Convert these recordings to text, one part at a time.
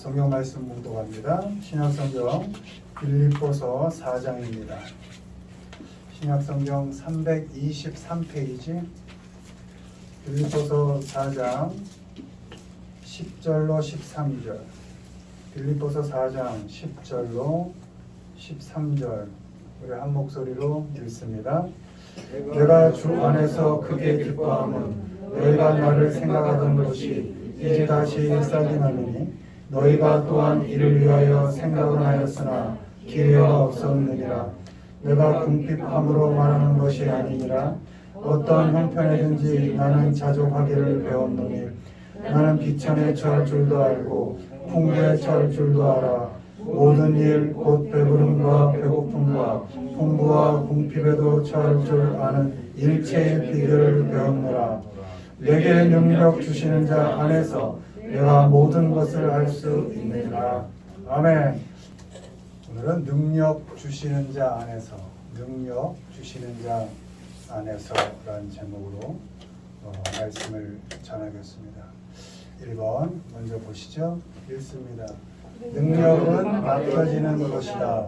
성경 말씀 묵독합니다. 신약성경 빌립보서 4장입니다. 신약성경 323페이지 빌립보서 4장 10절로 13절 빌립보서 4장 10절로 13절 우리 한 목소리로 읽습니다. 내가 주 안에서 크게 기뻐함은 너희가 나를 생각하던 것이 이제 다시 일상이 나느니 너희가 또한 이를 위하여 생각은 하였으나 기회가 없었느니라. 내가 궁핍함으로 말하는 것이 아니니라. 어떤 형편이든지 나는 자족하기를 배웠노니 나는 비천에 처할 줄도 알고 풍부에 처할 줄도 알아. 모든 일 곧 배부름과 배고픔과 풍부와 궁핍에도 처할 줄 아는 일체의 비결을 배웠노라. 내게 능력 주시는 자 안에서 내가 모든 것을 할 수 있느니라. 아멘. 오늘은 능력 주시는 자 안에서, 능력 주시는 자 안에서라는 제목으로 말씀을 전하겠습니다. 1번 먼저 보시죠. 읽습니다. 능력은 맡겨지는 것이다.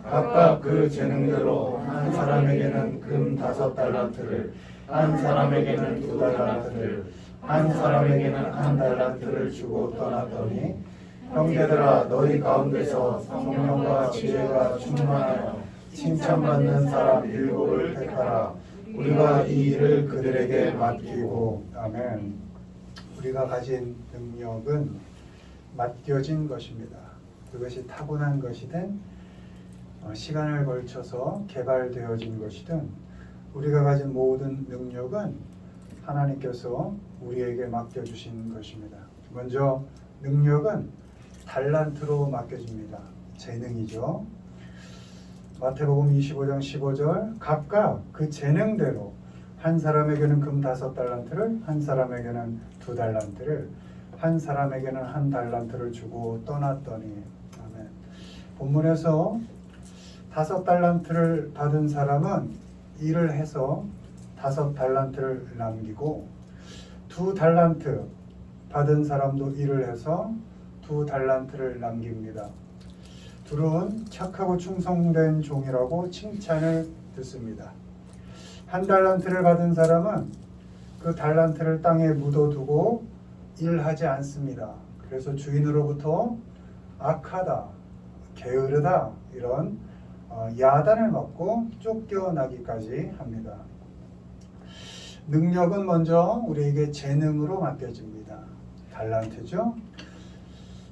각각 그 재능대로 한 사람에게는 금 5달란트를, 한 사람에게는 2달란트를, 한 사람에게는 1달란트를 주고 떠났더니 형제들아 너희 가운데서 성령과 지혜가 충만하여 칭찬받는 사람 7을 택하라. 우리가 이 일을 그들에게 맡기고. 아멘. 우리가 가진 능력은 맡겨진 것입니다. 그것이 타고난 것이든 시간을 걸쳐서 개발되어진 것이든 우리가 가진 모든 능력은 하나님께서 우리에게 맡겨주신 것입니다. 먼저 능력은 달란트로 맡겨집니다. 재능이죠. 마태복음 25장 15절 각각 그 재능대로 한 사람에게는 금 5달란트를, 한 사람에게는 2달란트를, 한 사람에게는 1달란트를 주고 떠났더니. 아멘. 본문에서 5달란트를 받은 사람은 일을 해서 5달란트를 남기고 2달란트 받은 사람도 일을 해서 2달란트를 남깁니다. 둘은 착하고 충성된 종이라고 칭찬을 듣습니다. 1달란트를 받은 사람은 그 달란트를 땅에 묻어두고 일하지 않습니다. 그래서 주인으로부터 악하다, 게으르다 이런 야단을 맞고 쫓겨나기까지 합니다. 능력은 먼저 우리에게 재능으로 맡겨집니다. 달란트죠.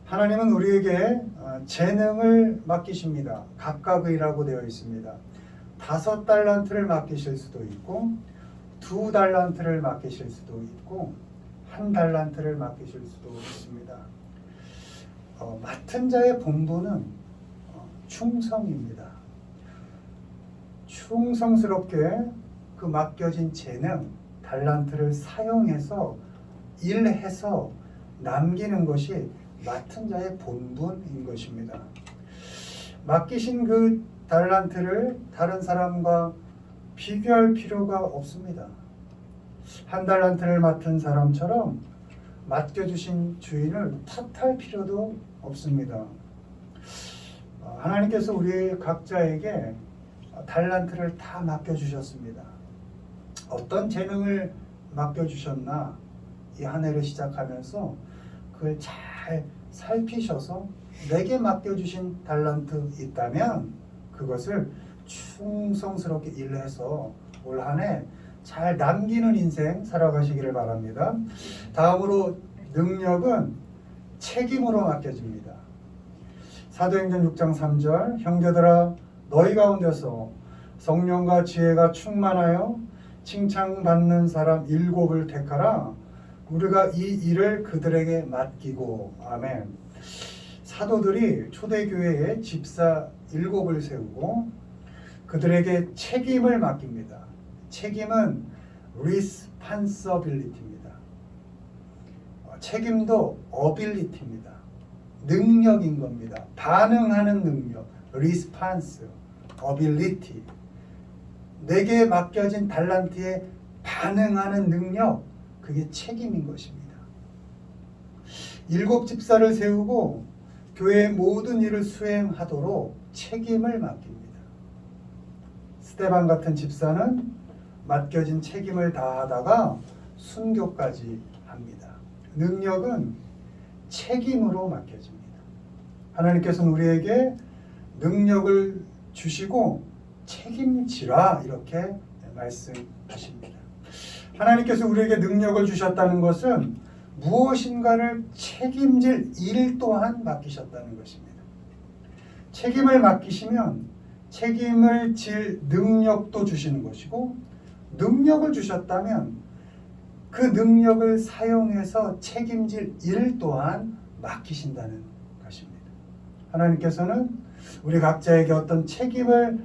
하나님은 우리에게 재능을 맡기십니다. 각각이라고 되어 있습니다. 5달란트를 맡기실 수도 있고 2달란트를 맡기실 수도 있고 1달란트를 맡기실 수도 있습니다. 맡은 자의 본분은 충성입니다. 충성스럽게 그 맡겨진 재능, 달란트를 사용해서 일해서 남기는 것이 맡은 자의 본분인 것입니다. 맡기신 그 달란트를 다른 사람과 비교할 필요가 없습니다. 1달란트를 맡은 사람처럼 맡겨주신 주인을 탓할 필요도 없습니다. 하나님께서 우리 각자에게 달란트를 다 맡겨주셨습니다. 어떤 재능을 맡겨주셨나 이 한 해를 시작하면서 그걸 잘 살피셔서 내게 맡겨주신 달란트 있다면 그것을 충성스럽게 일해서 올 한 해 잘 남기는 인생 살아가시기를 바랍니다. 다음으로 능력은 책임으로 맡겨집니다. 사도행전 6장 3절 형제들아 너희 가운데서 성령과 지혜가 충만하여 칭찬받는 사람 7을 택하라. 우리가 이 일을 그들에게 맡기고. 아멘. 사도들이 초대교회에 집사 7을 세우고 그들에게 책임을 맡깁니다. 책임은 responsibility입니다. 책임도 ability입니다. 능력인 겁니다. 반응하는 능력, response, ability. 내게 맡겨진 달란트에 반응하는 능력, 그게 책임인 것입니다. 7 집사를 세우고 교회의 모든 일을 수행하도록 책임을 맡깁니다. 스데반 같은 집사는 맡겨진 책임을 다하다가 순교까지 합니다. 능력은 책임으로 맡겨집니다. 하나님께서는 우리에게 능력을 주시고 책임지라 이렇게 말씀하십니다. 하나님께서 우리에게 능력을 주셨다는 것은 무엇인가를 책임질 일 또한 맡기셨다는 것입니다. 책임을 맡기시면 책임을 질 능력도 주시는 것이고, 능력을 주셨다면 그 능력을 사용해서 책임질 일 또한 맡기신다는 것입니다. 하나님께서는 우리 각자에게 어떤 책임을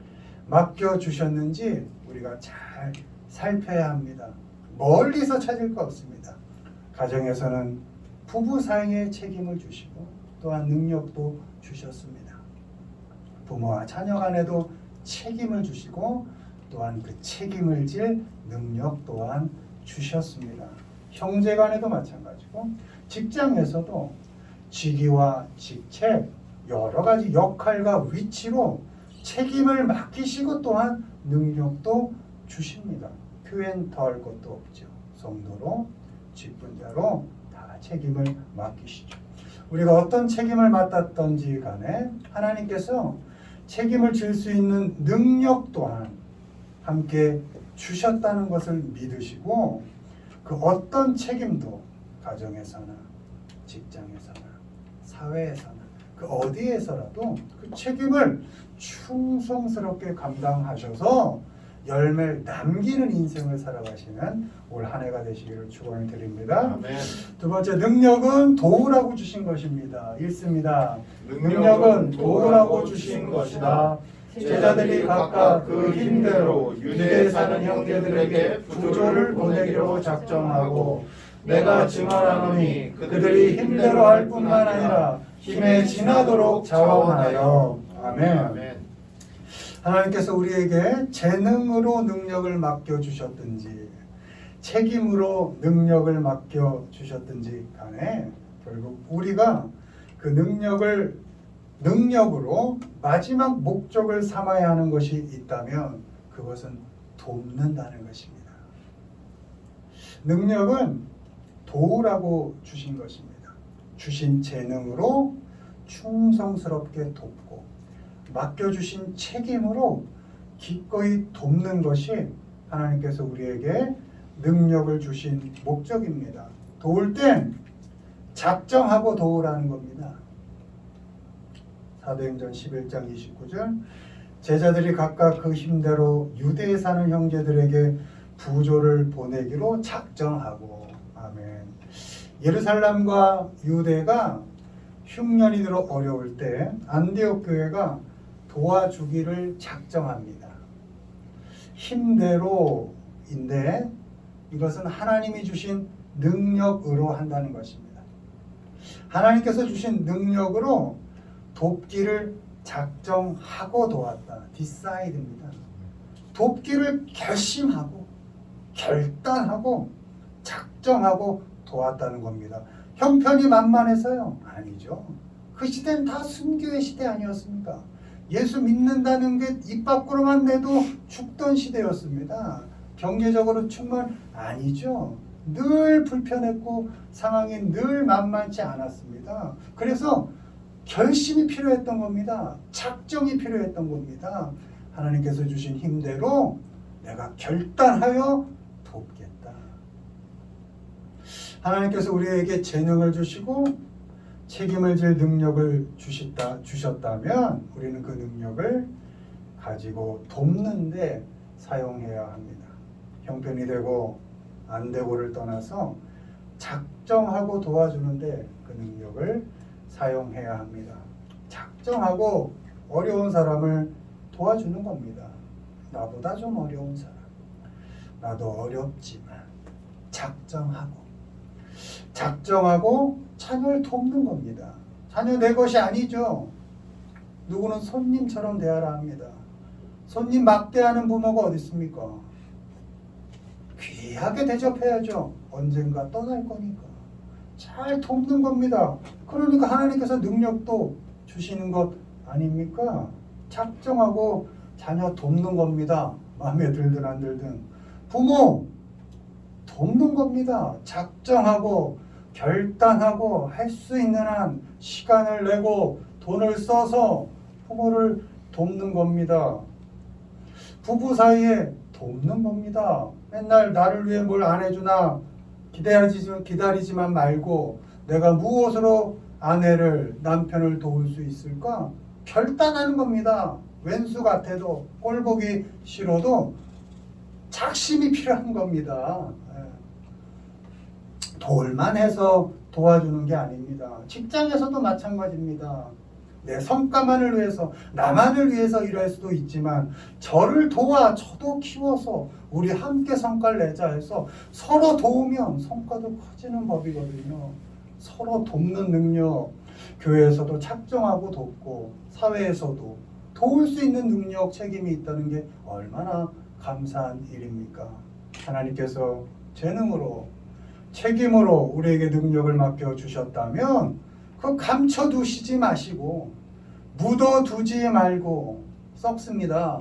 맡겨주셨는지 우리가 잘 살펴야 합니다. 멀리서 찾을 거 없습니다. 가정에서는 부부 사이의 책임을 주시고 또한 능력도 주셨습니다. 부모와 자녀 간에도 책임을 주시고 또한 그 책임을 질 능력 또한 주셨습니다. 형제 간에도 마찬가지고 직장에서도 직위와 직책 여러 가지 역할과 위치로 책임을 맡기시고 또한 능력도 주십니다. 표현 더할 것도 없죠. 성도로 직분자로 다 책임을 맡기시죠. 우리가 어떤 책임을 맡았던지 간에 하나님께서 책임을 질 수 있는 능력 또한 함께 주셨다는 것을 믿으시고, 그 어떤 책임도 가정에서나 직장에서나 사회에서나 그 어디에서라도 그 책임을 충성스럽게 감당하셔서 열매를 남기는 인생을 살아가시는 올 한 해가 되시기를 축원을 드립니다. 아멘. 두 번째, 능력은 도우라고 주신 것입니다. 읽습니다. 능력은 도우라고 주신 것이다. 제자들이 각각 그 힘대로 유대에 사는 형제들에게 부조를 보내기로 작정하고 내가 증언하노니 그들이 힘대로 할 뿐만 아니라 힘에 지나도록 자원하여. 아멘. 아멘. 하나님께서 우리에게 재능으로 능력을 맡겨주셨든지 책임으로 능력을 맡겨주셨든지 간에 결국 우리가 그 능력으로 마지막 목적을 삼아야 하는 것이 있다면 그것은 돕는다는 것입니다. 능력은 도우라고 주신 것입니다. 주신 재능으로 충성스럽게 돕고 맡겨주신 책임으로 기꺼이 돕는 것이 하나님께서 우리에게 능력을 주신 목적입니다. 도울 땐 작정하고 도우라는 겁니다. 사도행전 11장 29절 제자들이 각각 그 힘대로 유대에 사는 형제들에게 부조를 보내기로 작정하고. 아멘. 예루살렘과 유대가 흉년이 들어 어려울 때 안디옥 교회가 도와주기를 작정합니다. 힘대로인데 이것은 하나님이 주신 능력으로 한다는 것입니다. 하나님께서 주신 능력으로 돕기를 작정하고 도왔다. 디사이드입니다. 돕기를 결심하고 결단하고 작정하고 도왔다는 겁니다. 형편이 만만해서요? 아니죠. 그 시대는 다 순교의 시대 아니었습니까? 예수 믿는다는 게 입 밖으로만 내도 죽던 시대였습니다. 경제적으로 충만 아니죠. 늘 불편했고 상황이 늘 만만치 않았습니다. 그래서 결심이 필요했던 겁니다. 작정이 필요했던 겁니다. 하나님께서 주신 힘대로 내가 결단하여 돕겠다. 하나님께서 우리에게 재능을 주시고 책임을 질 능력을 주셨다면 우리는 그 능력을 가지고 돕는데 사용해야 합니다. 형편이 되고 안 되고를 떠나서 작정하고 도와주는데 그 능력을 사용해야 합니다. 작정하고 어려운 사람을 도와주는 겁니다. 나보다 좀 어려운 사람, 나도 어렵지만 작정하고 자녀를 돕는 겁니다. 자녀 내 것이 아니죠. 누구는 손님처럼 대하라 합니다. 손님 막대하는 부모가 어디 있습니까? 귀하게 대접해야죠. 언젠가 떠날 거니까. 잘 돕는 겁니다. 그러니까 하나님께서 능력도 주시는 것 아닙니까? 작정하고 자녀 돕는 겁니다. 마음에 들든 안 들든. 부모 돕는 겁니다. 작정하고 결단하고 할 수 있는 한 시간을 내고 돈을 써서 부모를 돕는 겁니다. 부부 사이에 돕는 겁니다. 맨날 나를 위해 뭘 안 해주나 기다리지만 말고 내가 무엇으로 아내를 남편을 도울 수 있을까? 결단하는 겁니다. 왼수 같아도 꼴보기 싫어도 작심이 필요한 겁니다. 도울만 해서 도와주는 게 아닙니다. 직장에서도 마찬가지입니다. 내 성과만을 위해서 나만을 위해서 일할 수도 있지만 저를 도와 저도 키워서 우리 함께 성과를 내자 해서 서로 도우면 성과도 커지는 법이거든요. 서로 돕는 능력 교회에서도 작정하고 돕고 사회에서도 도울 수 있는 능력 책임이 있다는 게 얼마나 감사한 일입니까? 하나님께서 재능으로 책임으로 우리에게 능력을 맡겨주셨다면 그거 감춰두시지 마시고 묻어두지 말고 썩습니다.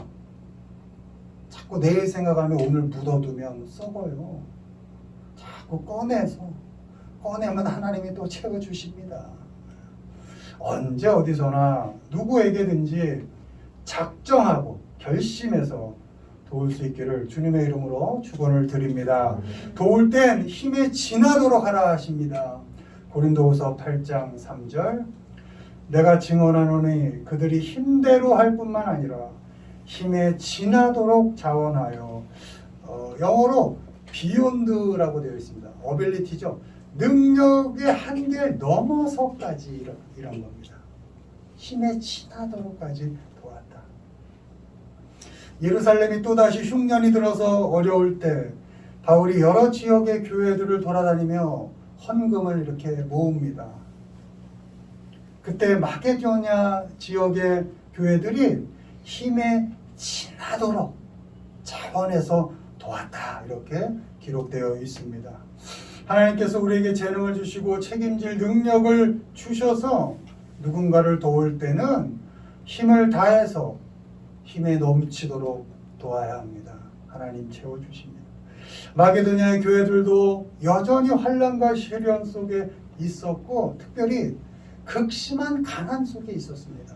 자꾸 내일 생각하면 오늘 묻어두면 썩어요. 자꾸 꺼내면 하나님이 또 채워주십니다. 언제 어디서나 누구에게든지 작정하고 결심해서 도울 수 있기를 주님의 이름으로 축원을 드립니다. 도울 땐 힘에 지나도록 하라 하십니다. 고린도후서 8장 3절 내가 증언하노니 그들이 힘대로 할 뿐만 아니라 힘에 지나도록 자원하여 영어로 beyond라고 되어 있습니다. 어빌리티죠. 능력의 한계를 넘어서까지 이런 겁니다. 힘에 지나도록까지 도왔다. 예루살렘이 또다시 흉년이 들어서 어려울 때 바울이 여러 지역의 교회들을 돌아다니며 헌금을 이렇게 모읍니다. 그때 마게도냐 지역의 교회들이 힘에 지나도록 자원해서 도왔다. 이렇게 기록되어 있습니다. 하나님께서 우리에게 재능을 주시고 책임질 능력을 주셔서 누군가를 도울 때는 힘을 다해서 힘에 넘치도록 도와야 합니다. 하나님 채워주십니다. 마게도냐의 교회들도 여전히 환난과 시련 속에 있었고 특별히 극심한 가난 속에 있었습니다.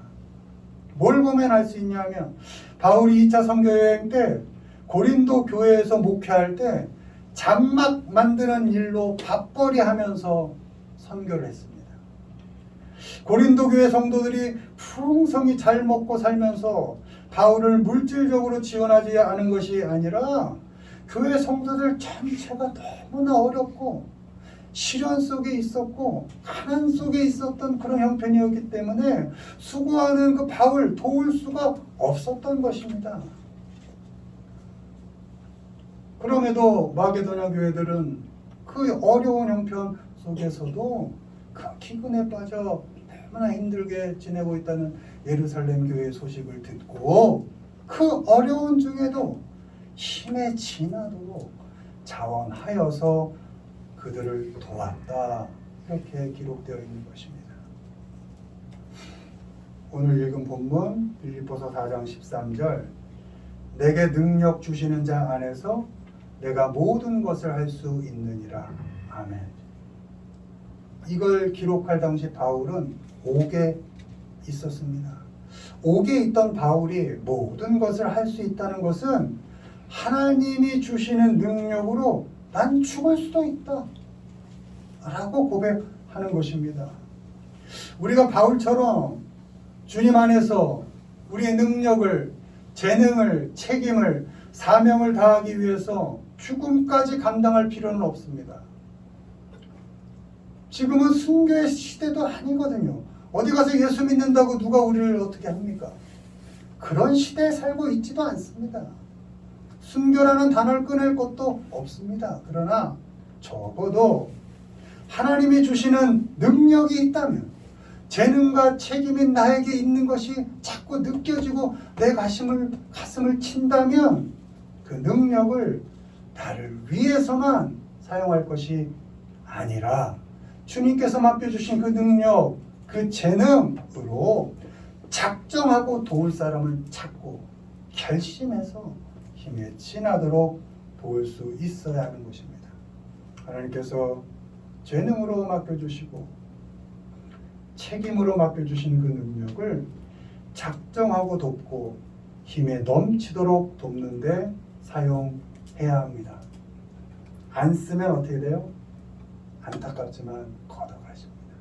뭘 보면 알 수 있냐면 바울이 2차 선교여행 때 고린도 교회에서 목회할 때 장막 만드는 일로 밥벌이 하면서 선교를 했습니다. 고린도 교회 성도들이 풍성히 잘 먹고 살면서 바울을 물질적으로 지원하지 않은 것이 아니라 교회 성도들 전체가 너무나 어렵고 시련 속에 있었고 가난 속에 있었던 그런 형편이었기 때문에 수고하는 그 바울 도울 수가 없었던 것입니다. 그럼에도 마게도냐 교회들은 그 어려운 형편 속에서도 그 기근에 빠져 얼마나 힘들게 지내고 있다는 예루살렘 교회의 소식을 듣고 그 어려운 중에도 힘에 지나도록 자원하여서 그들을 도왔다. 이렇게 기록되어 있는 것입니다. 오늘 읽은 본문 빌립보서 4장 13절 내게 능력 주시는 자 안에서 내가 모든 것을 할 수 있느니라. 아멘. 이걸 기록할 당시 바울은 옥에 있었습니다. 옥에 있던 바울이 모든 것을 할 수 있다는 것은 하나님이 주시는 능력으로 난 죽을 수도 있다 라고 고백하는 것입니다. 우리가 바울처럼 주님 안에서 우리의 능력을, 재능을, 책임을, 사명을 다하기 위해서 죽음까지 감당할 필요는 없습니다. 지금은 순교의 시대도 아니거든요. 어디 가서 예수 믿는다고 누가 우리를 어떻게 합니까? 그런 시대에 살고 있지도 않습니다. 순교라는 단어를 꺼낼 것도 없습니다. 그러나 적어도 하나님이 주시는 능력이 있다면 재능과 책임이 나에게 있는 것이 자꾸 느껴지고 내 가슴을 친다면 그 능력을 나를 위해서만 사용할 것이 아니라 주님께서 맡겨주신 그 능력, 그 재능으로 작정하고 도울 사람을 찾고 결심해서 힘에 지나도록 도울 수 있어야 하는 것입니다. 하나님께서 재능으로 맡겨주시고 책임으로 맡겨주신 그 능력을 작정하고 돕고 힘에 넘치도록 돕는데 사용해야 합니다. 안 쓰면 어떻게 돼요? 안타깝지만 걷어가십니다.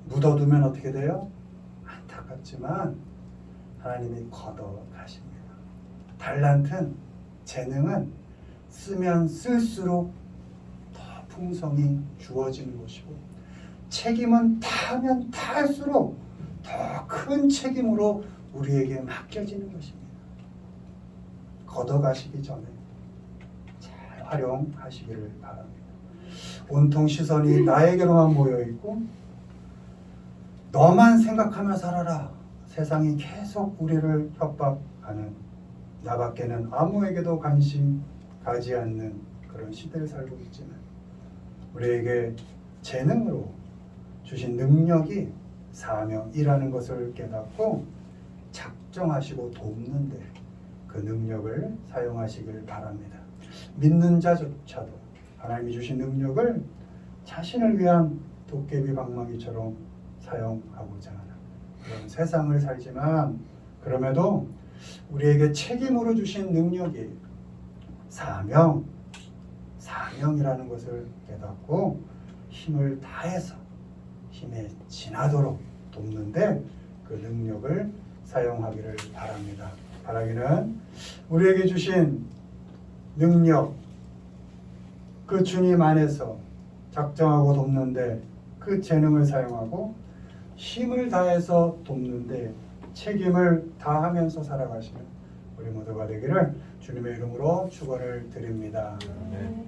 묻어두면 어떻게 돼요? 안타깝지만 하나님이 걷어가십니다. 달란트는, 재능은 쓰면 쓸수록 더 풍성이 주어지는 것이고, 책임은 다하면 다할수록 더 큰 책임으로 우리에게 맡겨지는 것입니다. 걷어가시기 전에 잘 활용하시기를 바랍니다. 온통 시선이 나에게로만 모여있고 너만 생각하며 살아라, 세상이 계속 우리를 협박하는, 나밖에는 아무에게도 관심 가지 않는 그런 시대를 살고 있지만, 우리에게 재능으로 주신 능력이 사명이라는 것을 깨닫고 작정하시고 돕는데 그 능력을 사용하시길 바랍니다. 믿는 자조차도 하나님이 주신 능력을 자신을 위한 도깨비 방망이처럼 사용하고자 하는 그런 세상을 살지만, 그럼에도 우리에게 책임으로 주신 능력이 사명이라는 것을 깨닫고 힘을 다해서 힘에 지나도록 돕는데 그 능력을 사용하기를 바랍니다. 바라기는 우리에게 주신 능력, 그 주님 안에서 작정하고 돕는데 그 재능을 사용하고 힘을 다해서 돕는데 책임을 다하면서 살아가시는 우리 모두가 되기를 주님의 이름으로 축원을 드립니다. 네.